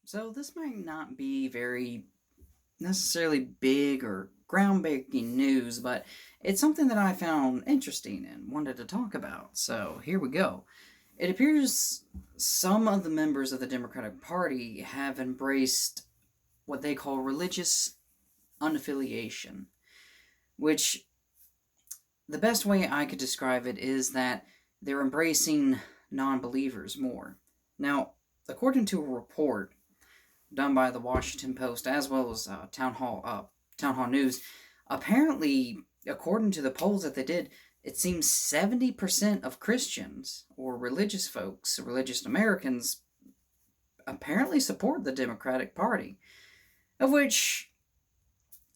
So this might not be very necessarily big or groundbreaking news, but it's something that I found interesting and wanted to talk about. So here we go. It appears some of the members of the Democratic Party have embraced what they call religious unaffiliation, which the best way I could describe it is that they're embracing non believers more. Now, according to a report done by the Washington Post as well as Town Hall News. Apparently, according to the polls that they did, it seems 70% of Christians or religious folks, religious Americans, apparently support the Democratic Party. Of which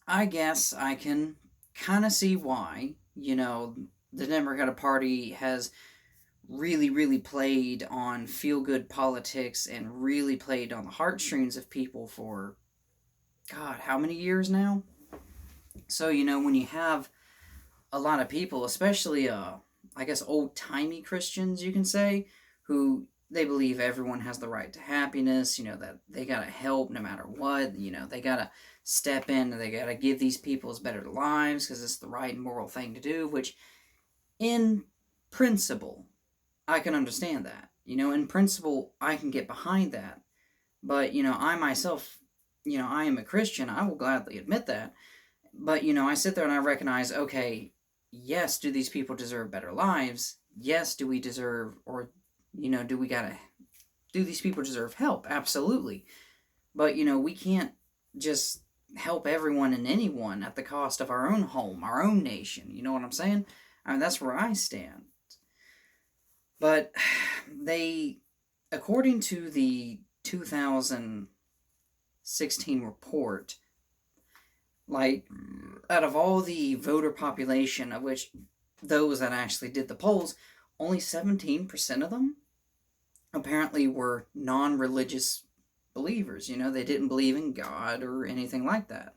I guess I can kind of see why. The Democratic Party has really played on feel good politics and really played on the heartstrings of people for, God, how many years now? So, when you have a lot of people, especially, I guess, old timey Christians, you can say, who they believe everyone has the right to happiness, that they gotta help no matter what, they gotta step in and they gotta give these people's better lives because it's the right and moral thing to do, which in principle, I can understand that. In principle, I can get behind that. But, I myself, I am a Christian. I will gladly admit that. But, I sit there and I recognize, okay, yes, do these people deserve better lives? Yes, do we deserve, or, do these people deserve help? Absolutely. But, we can't just help everyone and anyone at the cost of our own home, our own nation. You know what I'm saying? I mean, that's where I stand. But they, according to the 2016 report, like, out of all the voter population, of which those that actually did the polls, only 17% of them apparently were non religious believers. They didn't believe in God or anything like that.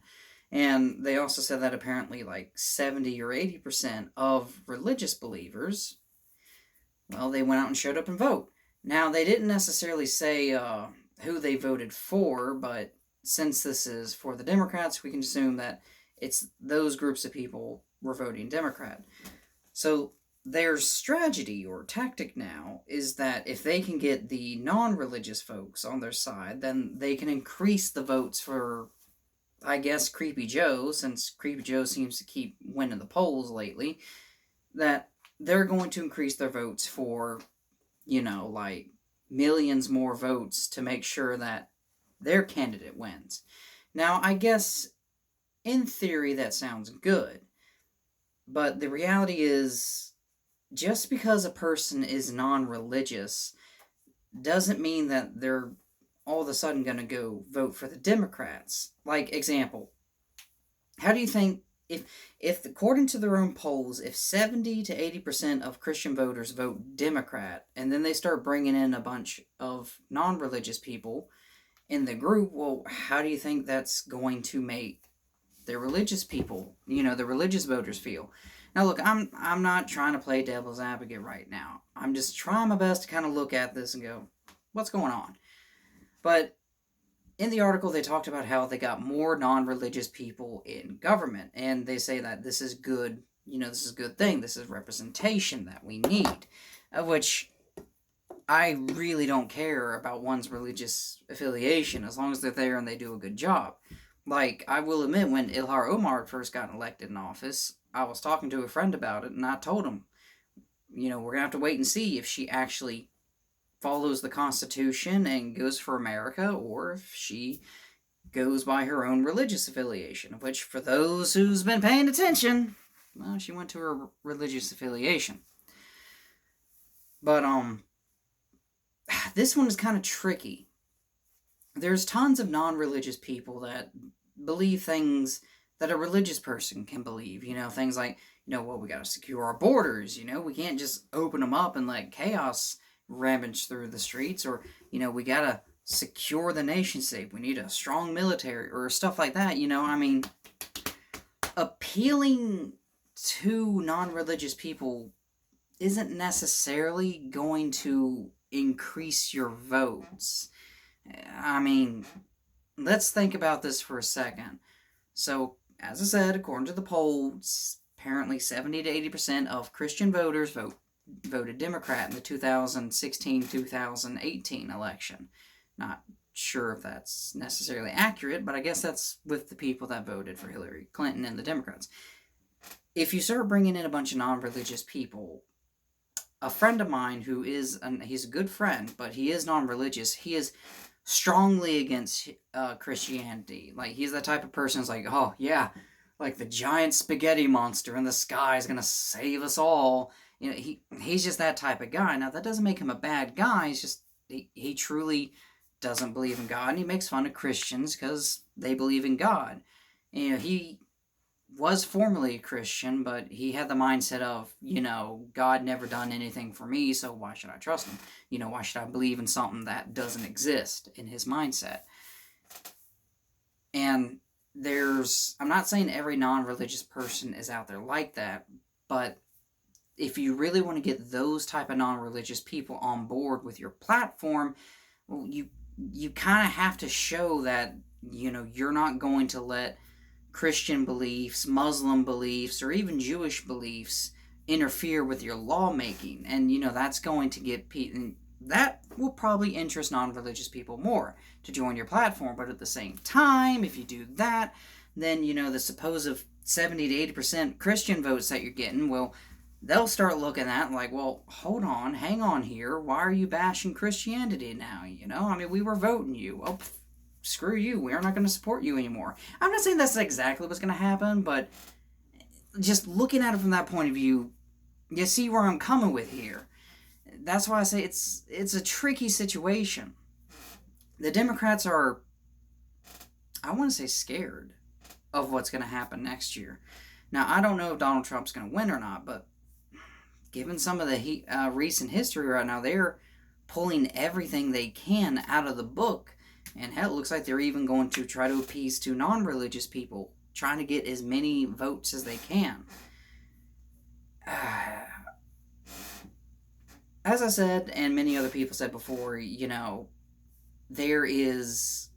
And they also said that apparently like 70 or 80% of religious believers, well, they went out and showed up and vote. Now, they didn't necessarily say who they voted for, but since this is for the Democrats, we can assume that it's those groups of people were voting Democrat. So their strategy or tactic now is that if they can get the non religious folks on their side, then they can increase the votes for, I guess, Creepy Joe, since Creepy Joe seems to keep winning the polls lately, that they're going to increase their votes for, like millions more votes to make sure that their candidate wins. Now, I guess in theory that sounds good, but the reality is just because a person is non religious doesn't mean that they're all of a sudden going to go vote for the Democrats. Like, example, how do you think if according to their own polls, if 70 to 80% of Christian voters vote Democrat and then they start bringing in a bunch of non-religious people in the group, well, how do you think that's going to make the religious people, the religious voters feel? Now, look, I'm not trying to play devil's advocate right now. I'm just trying my best to kind of look at this and go, what's going on? But in the article, they talked about how they got more non-religious people in government, and they say that this is good. This is a good thing. This is representation that we need, of which I really don't care about one's religious affiliation as long as they're there and they do a good job. Like, I will admit, when Ilhar Omar first got elected in office, I was talking to a friend about it, and I told him, we're going to have to wait and see if she actually follows the Constitution and goes for America, or if she goes by her own religious affiliation, which, for those who's been paying attention, well, she went to her religious affiliation. But, this one is kind of tricky. There's tons of non-religious people that believe things that a religious person can believe. Things like, well, we got to secure our borders. We can't just open them up and let chaos rampage through the streets. Or, we got to secure the nation state. We need a strong military or stuff like that. I mean, appealing to non-religious people isn't necessarily going to increase your votes. I mean, let's think about this for a second. So, as I said, according to the polls, apparently 70 to 80% of Christian voters voted Democrat in the 2016-2018 election. Not sure if that's necessarily accurate, but I guess that's with the people that voted for Hillary Clinton and the Democrats. If you start bringing in a bunch of non-religious people, a friend of mine who is, he's a good friend, but he is non-religious, he is strongly against Christianity. Like, he's the type of person who's like, oh, yeah, like the giant spaghetti monster in the sky is going to save us all. You know, he's just that type of guy. Now, that doesn't make him a bad guy. He's just, he truly doesn't believe in God, and he makes fun of Christians because they believe in God. You know, he was formerly a Christian, but he had the mindset of, God never done anything for me, so why should I trust him? Why should I believe in something that doesn't exist in his mindset? And I'm not saying every non-religious person is out there like that, but if you really want to get those type of non-religious people on board with your platform, well, you kind of have to show that, you're not going to let Christian beliefs, Muslim beliefs, or even Jewish beliefs interfere with your lawmaking. And, that's going to get people, that will probably interest non-religious people more to join your platform. But at the same time, if you do that, then, the supposed 70 to 80% Christian votes that you're getting, well, they'll start looking at like, well, hold on, hang on here. Why are you bashing Christianity now? We were voting you. Oh, screw you, we're not going to support you anymore. I'm not saying that's exactly what's going to happen, but just looking at it from that point of view, you see where I'm coming with here. That's why I say it's a tricky situation. The Democrats are, I want to say, scared of what's going to happen next year. Now, I don't know if Donald Trump's going to win or not, but given some of the recent history right now, they're pulling everything they can out of the book. And hell, it looks like they're even going to try to appease to non-religious people, trying to get as many votes as they can. As I said, and many other people said before, there is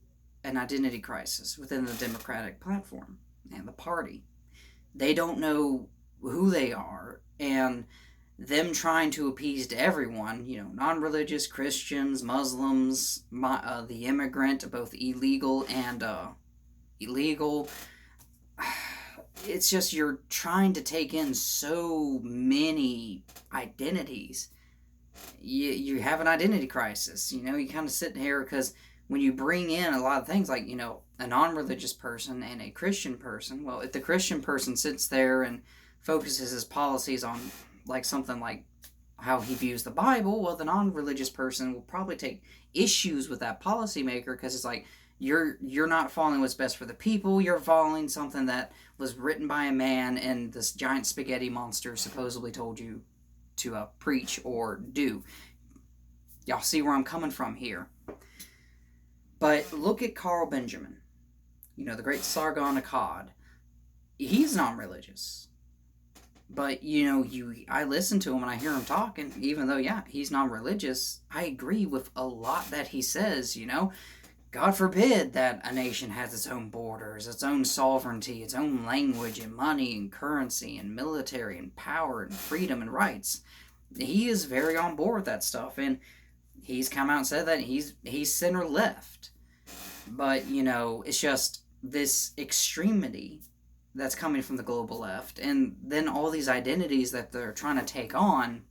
an identity crisis within the Democratic platform and the party. They don't know who they are, and them trying to appease to everyone, non-religious, Christians, Muslims, the immigrant, both illegal and illegal. It's just you're trying to take in so many identities. You have an identity crisis. You kind of sit here because when you bring in a lot of things like, a non-religious person and a Christian person, well, if the Christian person sits there and focuses his policies on like something like how he views the Bible, well, the non-religious person will probably take issues with that policymaker because it's like you're not following what's best for the people. You're following something that was written by a man and this giant spaghetti monster supposedly told you to preach or do. Y'all see where I'm coming from here. But look at Carl Benjamin, the great Sargon Akkad. He's non-religious. But, I listen to him and I hear him talking, even though, yeah, he's non-religious, I agree with a lot that he says, God forbid that a nation has its own borders, its own sovereignty, its own language and money and currency and military and power and freedom and rights. He is very on board with that stuff, and he's come out and said that he's center left. But, it's just this extremity that's coming from the global left, and then all these identities that they're trying to take on,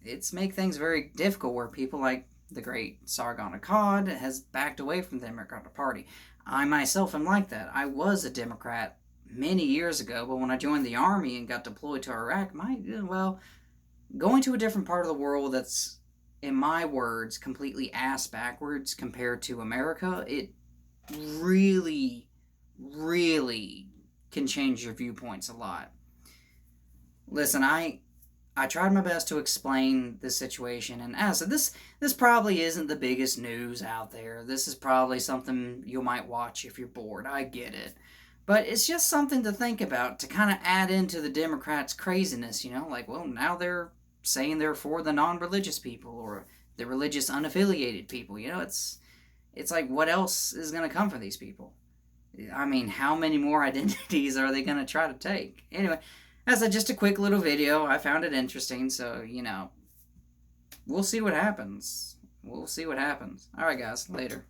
it's make things very difficult where people like the great Sargon Akkad has backed away from the Democratic Party. I myself am like that. I was a Democrat many years ago, but when I joined the Army and got deployed to Iraq, going to a different part of the world that's, in my words, completely ass backwards compared to America, it really, really can change your viewpoints a lot. Listen, I tried my best to explain this situation, and as I said, this probably isn't the biggest news out there. This is probably something you might watch if you're bored. I get it. But it's just something to think about to kind of add into the Democrats' craziness, like, well, now they're saying they're for the non-religious people or the religious unaffiliated people. It's like, what else is going to come for these people? I mean, how many more identities are they going to try to take? Anyway, that's just a quick little video. I found it interesting, so, we'll see what happens. We'll see what happens. All right, guys, later.